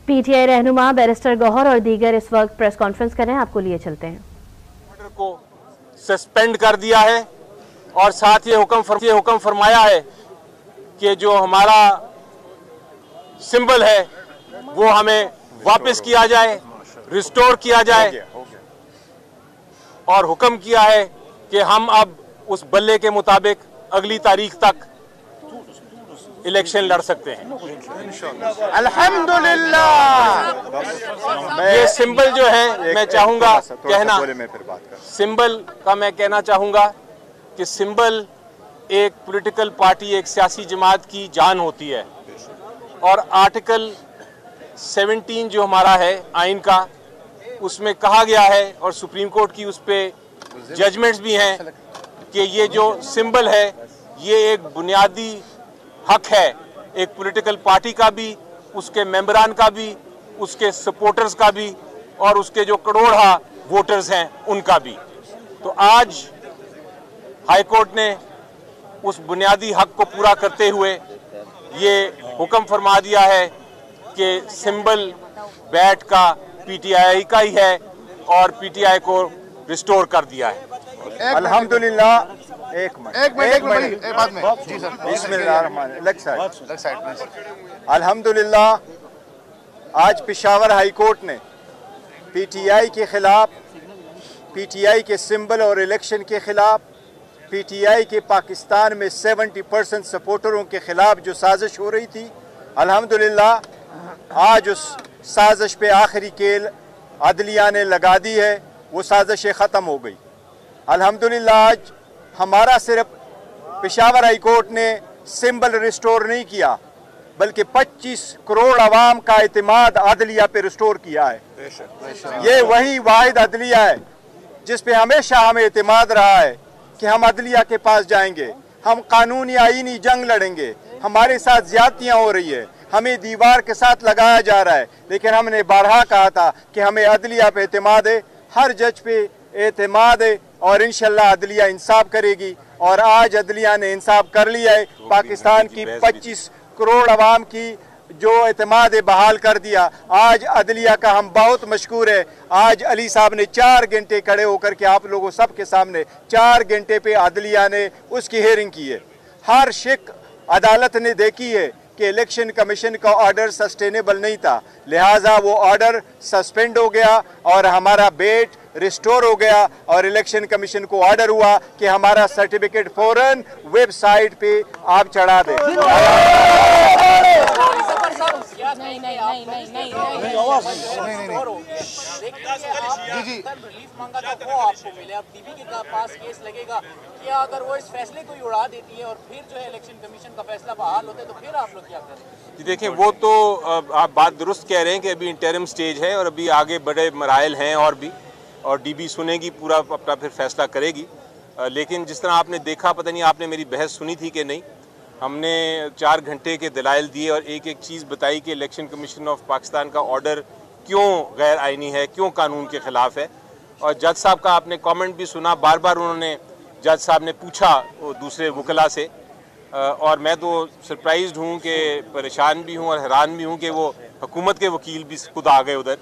PTI रहनुमा barrister Gauhar और दीगर इस वक्त प्रेस कॉन्फ्रेंस कर रहे हैं, आपको लिए चलते हैं। ऑर्डर को सस्पेंड कर दिया है और साथ ये हुक्म फरमाया है कि जो हमारा सिंबल है वो हमें वापस किया जाए, रिस्टोर किया जाए, और हुक्म किया है कि हम अब उस बल्ले के मुताबिक अगली तारीख तक इलेक्शन लड़ सकते हैं। अल्हम्दुलिल्लाह। ये सिंबल जो है मैं चाहूंगा कहना, सिंबल का मैं कहना चाहूंगा कि सिंबल एक पॉलिटिकल पार्टी, एक सियासी जमात की जान होती है, और आर्टिकल 17 जो हमारा है आइन का, उसमें कहा गया है और सुप्रीम कोर्ट की उस पर जजमेंट्स भी हैं कि ये जो सिंबल है ये एक बुनियादी हक है, एक पॉलिटिकल पार्टी का भी, उसके मेंबरान का भी, उसके सपोर्टर्स का भी, और उसके जो करोड़ा वोटर्स हैं उनका भी। तो आज हाई कोर्ट ने उस बुनियादी हक को पूरा करते हुए ये हुक्म फरमा दिया है कि सिंबल बैट का पीटीआई का ही है और पीटीआई को रिस्टोर कर दिया है। अल्हम्दुलिल्लाह। एक मिनट बाद में जी सर। अल्हम्दुलिल्लाह, आज पेशावर हाई कोर्ट ने पीटीआई के खिलाफ, पीटीआई के सिंबल और इलेक्शन के खिलाफ, पीटीआई के पाकिस्तान में 70% सपोर्टरों के खिलाफ जो साजिश हो रही थी, अल्हम्दुलिल्लाह आज उस साजिश पे आखिरी केल अदलिया ने लगा दी है, वो साजिशें ख़त्म हो गई। अल्हम्दुलिल्लाह आज हमारा सिर्फ पेशावर हाई कोर्ट ने सिंबल रिस्टोर नहीं किया, बल्कि 25 करोड़ अवाम का एतमाद अदलिया पे रिस्टोर किया है। ये वही वाहिद अदलिया है जिस पे हमेशा हमें एतमाद रहा है कि हम अदलिया के पास जाएंगे, हम कानूनी आईनी जंग लड़ेंगे, हमारे साथ ज्यादतियाँ हो रही है, हमें दीवार के साथ लगाया जा रहा है, लेकिन हमने बारहा कहा था कि हमें अदलिया पे एतमाद है, हर जज पे एतमाद है, और इंशाल्लाह अदलिया इंसाफ करेगी। और आज अदलिया ने इंसाफ कर लिया है, पाकिस्तान की 25 करोड़ अवाम की जो एतमाद बहाल कर दिया। आज अदलिया का हम बहुत मशकूर है। आज अली साहब ने 4 घंटे खड़े होकर के आप लोगों सब के सामने 4 घंटे पे अदलिया ने उसकी हेयरिंग की है। हर शिक अदालत ने देखी है कि इलेक्शन कमीशन का ऑर्डर सस्टेनेबल नहीं था, लिहाजा वो ऑर्डर सस्पेंड हो गया और हमारा बेट रिस्टोर हो गया, और इलेक्शन कमीशन को ऑर्डर हुआ कि हमारा सर्टिफिकेट फौरन वेबसाइट पे आप चढ़ा दें। अगर वो इस फैसले को उड़ा देती है और फिर जो है इलेक्शन कमीशन का फैसला बहाल होता है तो फिर आप लोग क्या करें? जी देखिए, वो तो आप बात दुरुस्त कह रहे हैं कि अभी इंटरिम स्टेज है और अभी आगे बड़े मराइल हैं, और डीबी सुनेगी, पूरा अपना फिर फैसला करेगी। लेकिन जिस तरह आपने देखा, पता नहीं आपने मेरी बहस सुनी थी कि नहीं, हमने 4 घंटे के दलाइल दिए और एक एक चीज़ बताई कि इलेक्शन कमीशन ऑफ पाकिस्तान का ऑर्डर क्यों गैर आइनी है, क्यों कानून के ख़िलाफ़ है। और जज साहब का आपने कमेंट भी सुना, बार बार उन्होंने, जज साहब ने पूछा वो दूसरे वकला से, और मैं तो सरप्राइज्ड हूँ कि परेशान भी हूँ और हैरान भी हूँ कि वो हुकूमत के वकील भी खुद आ गए उधर।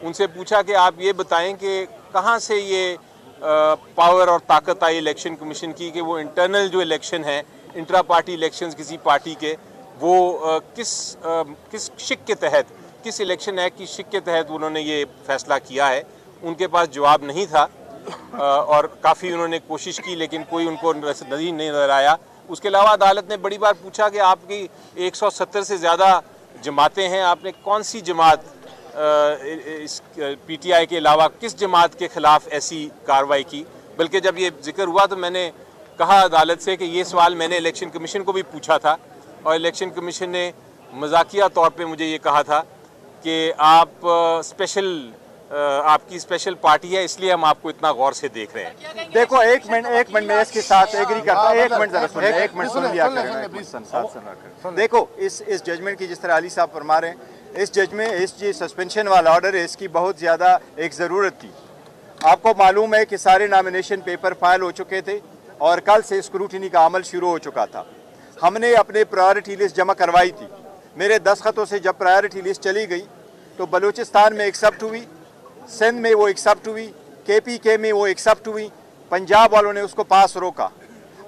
उनसे पूछा कि आप ये बताएं कि कहाँ से ये पावर और ताकत आई इलेक्शन कमीशन की कि वो इंटरनल जो इलेक्शन है, इंट्रा पार्टी इलेक्शंस किसी पार्टी के, वो किस शिक के तहत, किस इलेक्शन एक्ट की शिक के तहत उन्होंने ये फैसला किया है। उनके पास जवाब नहीं था, और काफ़ी उन्होंने कोशिश की लेकिन कोई उनको नहीं नज़र आया। उसके अलावा अदालत ने बड़ी बार पूछा कि आपकी 170 से ज़्यादा जमातें हैं, आपने कौन सी जमात इस पीटीआई के अलावा किस जमात के ख़िलाफ़ ऐसी कार्रवाई की। बल्कि जब ये जिक्र हुआ तो मैंने कहा अदालत से कि ये सवाल मैंने इलेक्शन कमीशन को भी पूछा था, और इलेक्शन कमीशन ने मजाकिया तौर पे मुझे ये कहा था कि आपकी स्पेशल पार्टी है, इसलिए हम आपको इतना गौर से देख रहे हैं। देखो, एक मिनट मैं इसके साथ एग्री करता हूँ। एक मिनट सुन लिया करें। देखो, इस जजमेंट की जिस तरह अली साहब फरमा रहे हैं, इस जजमेंट, इस जो सस्पेंशन वाला ऑर्डर है, इसकी बहुत ज़्यादा एक ज़रूरत थी। आपको मालूम है कि सारे नॉमिनेशन पेपर फाइल हो चुके थे और कल से स्क्रूटिनी का अमल शुरू हो चुका था। हमने अपने प्रायोरिटी लिस्ट जमा करवाई थी। मेरे दस्तखतों से जब प्रायोरिटी लिस्ट चली गई तो बलूचिस्तान में एक्सेप्ट हुई, सिंध में वो एक्सेप्ट हुई, KPK में वो एक्सेप्ट हुई, पंजाब वालों ने उसको पास रोका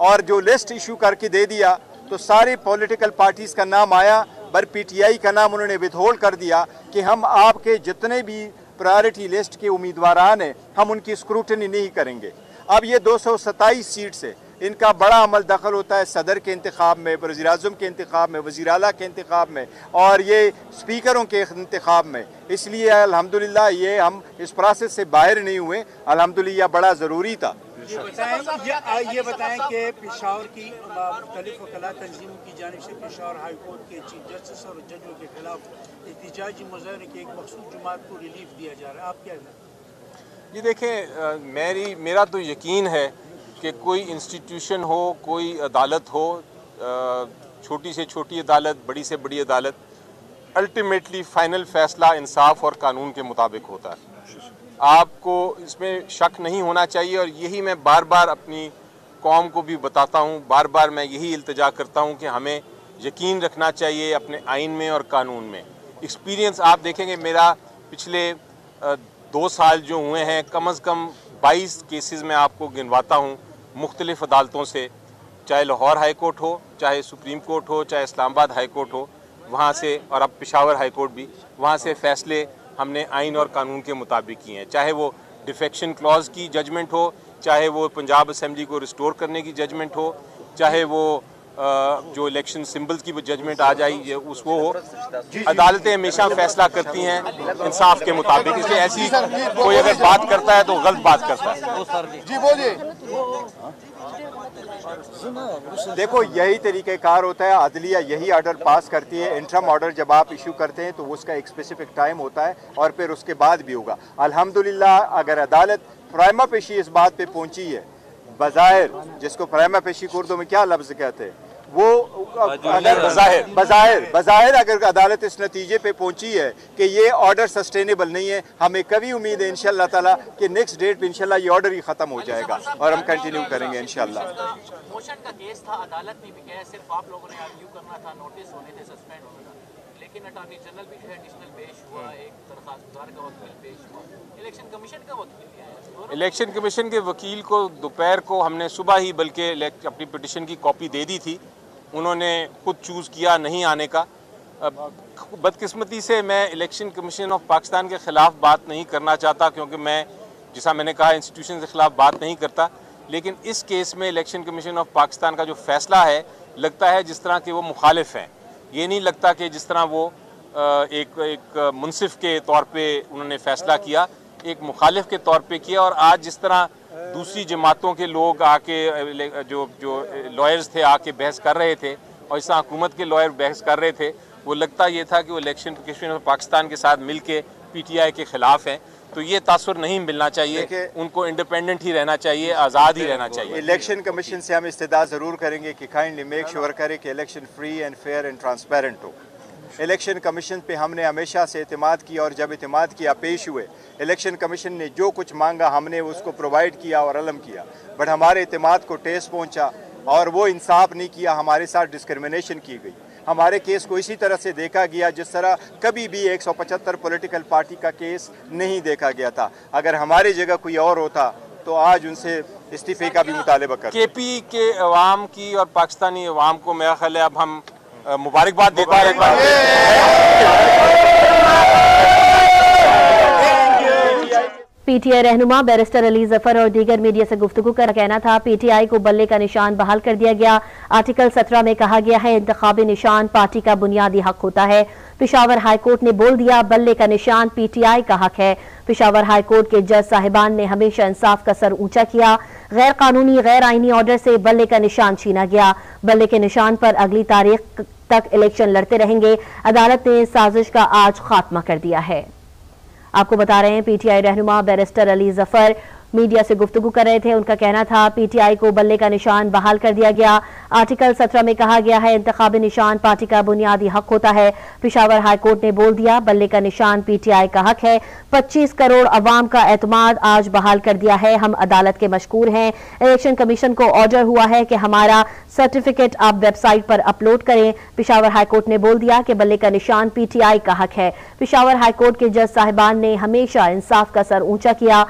और जो लिस्ट इशू करके दे दिया तो सारे पॉलिटिकल पार्टीज़ का नाम आया, पर PTI का नाम उन्होंने विथहोल्ड कर दिया कि हम आपके जितने भी प्रायोरिटी लिस्ट के उम्मीदवारान हैं हम उनकी स्क्रूटनी नहीं करेंगे। अब ये 227 सीट से इनका बड़ा अमल दखल होता है सदर के इंतखाब में, वज़ीर आज़म के इंतखाब में, वज़ीर आला के इंतखाब में और ये स्पीकरों के इंतखाब में। इसलिए अल्हम्दुलिल्लाह ये हम इस प्रोसेस से बाहर नहीं हुए, अल्हम्दुलिल्लाह बड़ा ज़रूरी था। ये बताएं कि पेशावर की मुख्तलिफ वकला तंजीमों की जानिब से पेशावर हाई कोर्ट के चीफ जस्टिस और जजों के खिलाफ एहतजाजी मुजाहरे के एक मखसूस जमात को रिलीफ दिया जा रहा है, आप क्या जी देखें, मेरा तो यकीन है कि कोई इंस्टीट्यूशन हो, कोई अदालत हो, छोटी से छोटी अदालत, बड़ी से बड़ी अदालत, अल्टीमेटली फ़ाइनल फ़ैसला इंसाफ और कानून के मुताबिक होता है। आपको इसमें शक नहीं होना चाहिए और यही मैं बार बार अपनी कौम को भी बताता हूँ, बार बार मैं यही इल्तिजा करता हूँ कि हमें यकीन रखना चाहिए अपने आइन में और कानून में। एक्सपीरियंस आप देखेंगे, मेरा पिछले 2 साल जो हुए हैं, कम अज़ कम 22 केसेस में आपको गिनवाता हूँ मुख्तलिफ़ अदालतों से, चाहे लाहौर हाई कोर्ट हो, चाहे सुप्रीम कोर्ट हो, चाहे इस्लामाबाद हाई कोर्ट हो, वहाँ से, और अब पेशावर हाई कोर्ट भी, वहाँ से फ़ैसले हमने आइन और कानून के मुताबिक किए हैं। चाहे वो डिफेक्शन क्लॉज की जजमेंट हो, चाहे वो पंजाब असेंबली को रिस्टोर करने की जजमेंट हो, चाहे वो जो इलेक्शन सिंबल्स की जजमेंट आ जाए उसको हो, अदालतें हमेशा फैसला करती हैं इंसाफ के मुताबिक। इसलिए ऐसी कोई अगर बात करता है तो गलत बात करता है। जी बोलिए। देखो यही तरीक़ेकार होता है, अदलिया यही ऑर्डर पास करती है। इंटरम ऑर्डर जब आप इशू करते हैं तो उसका एक स्पेसिफिक टाइम होता है और फिर उसके बाद भी होगा। अल्हम्दुलिल्लाह अगर अदालत प्राइमा पेशी इस बात पे पहुंची है, बज़ाहिर, जिसको प्राइमा पेशी उर्दू में क्या लफ्ज़ कहते हैं, वो अगर बज़ाहिर अगर अदालत इस नतीजे पे पहुंची है कि ये ऑर्डर सस्टेनेबल नहीं है, हमें कभी उम्मीद है इंशाअल्लाह ताला कि नेक्स्ट डेट पे इंशाअल्लाह ये ऑर्डर ही ख़त्म हो जाएगा और हम कंटिन्यू करेंगे इंशाअल्लाह। मोशन का केस था, अदालत ने भी कहा, सिर्फ आप लोगों ने आर्ग्यू करना था, नोटिस होने थे, सस्पेंड होना था, लेकिन अटॉर्नी जनरल भी जो है एडिशनल पेश हुआ, एक दरखास्तदार का वकील पेश हुआ, इलेक्शन कमीशन का वकील भी आया। इलेक्शन कमीशन के वकील को दोपहर को हमने सुबह ही बल्कि अपनी पिटिशन की कॉपी दे दी थी, उन्होंने खुद चूज़ किया नहीं आने का। बदकिस्मती से मैं इलेक्शन कमीशन ऑफ पाकिस्तान के ख़िलाफ़ बात नहीं करना चाहता, क्योंकि मैं, जैसा मैंने कहा, इंस्टीट्यूशन के ख़िलाफ़ बात नहीं करता, लेकिन इस केस में इलेक्शन कमीशन ऑफ पाकिस्तान का जो फ़ैसला है, लगता है जिस तरह के वो मुखालिफ हैं। ये नहीं लगता कि जिस तरह वो एक मुनसिफ के तौर पे उन्होंने फ़ैसला किया, एक मुखालिफ के तौर पे किया। और आज जिस तरह दूसरी जमातों के लोग आके, जो लॉयर्स थे, आके बहस कर रहे थे और इस तरह हुकूमत के लॉयर बहस कर रहे थे, वो लगता ये था कि वो इलेक्शन कमीशन ऑफ पाकिस्तान के साथ मिल के PTI के ख़िलाफ़ हैं। तो ये तासुर नहीं मिलना चाहिए, उनको इंडिपेंडेंट ही रहना चाहिए, आज़ाद ही रहना चाहिए। इलेक्शन कमीशन से हम इस्तदा ज़रूर करेंगे कि काइंडली मेक श्योर करे कि election free and fair and transparent हो। इलेक्शन कमीशन पे हमने हमेशा से एतमाद किया और जब एतमाद किया पेश हुए, इलेक्शन कमीशन ने जो कुछ मांगा हमने उसको प्रोवाइड किया और अलम किया, बट हमारे एतमाद को ठेस पहुंचा और वो इंसाफ नहीं किया, हमारे साथ डिस्क्रिमिनेशन की गई। हमारे केस को इसी तरह से देखा गया जिस तरह कभी भी 175 पॉलिटिकल पार्टी का केस नहीं देखा गया था। अगर हमारी जगह कोई और होता तो आज उनसे इस्तीफे का भी मुतालबा करते। KP के अवाम की और पाकिस्तानी अवाम को मेरा ख्याल है अब हम मुबारकबाद देते हैं। PTI रहनुमा बैरिस्टर अली जफर और दीगर मीडिया से गुफ्तगू का कहना था, PTI को बल्ले का निशान बहाल कर दिया गया। आर्टिकल 17 में कहा गया है, इंतखाबी निशान पार्टी का बुनियादी हक होता है। पेशावर हाई कोर्ट ने बोल दिया, बल्ले का निशान PTI का हक है। पेशावर हाई कोर्ट के जज साहिबान ने हमेशा इंसाफ का सर ऊंचा किया। गैर कानूनी गैर आईनी ऑर्डर से बल्ले का निशान छीना गया। बल्ले के निशान पर अगली तारीख तक इलेक्शन लड़ते रहेंगे। अदालत ने साजिश का आज खात्मा कर दिया है। आपको बता रहे हैं, PTI रहनुमा बैरिस्टर अली जफर मीडिया से गुफ्तगू कर रहे थे। उनका कहना था पीटीआई को बल्ले का निशान बहाल कर दिया गया। आर्टिकल 17 में कहा गया है इंतखाबी निशान पार्टी का बुनियादी हक होता है। पेशावर हाईकोर्ट ने बोल दिया बल्ले का निशान पीटीआई का हक है। 25 करोड़ अवाम का एतमाद आज बहाल कर दिया है। हम अदालत के मशकूर हैं। इलेक्शन कमीशन को ऑर्डर हुआ है कि हमारा सर्टिफिकेट आप वेबसाइट पर अपलोड करें। पेशावर हाईकोर्ट ने बोल दिया कि बल्ले का निशान पीटीआई का हक है। पेशावर हाईकोर्ट के जज साहिबान ने हमेशा इंसाफ का सर ऊंचा किया।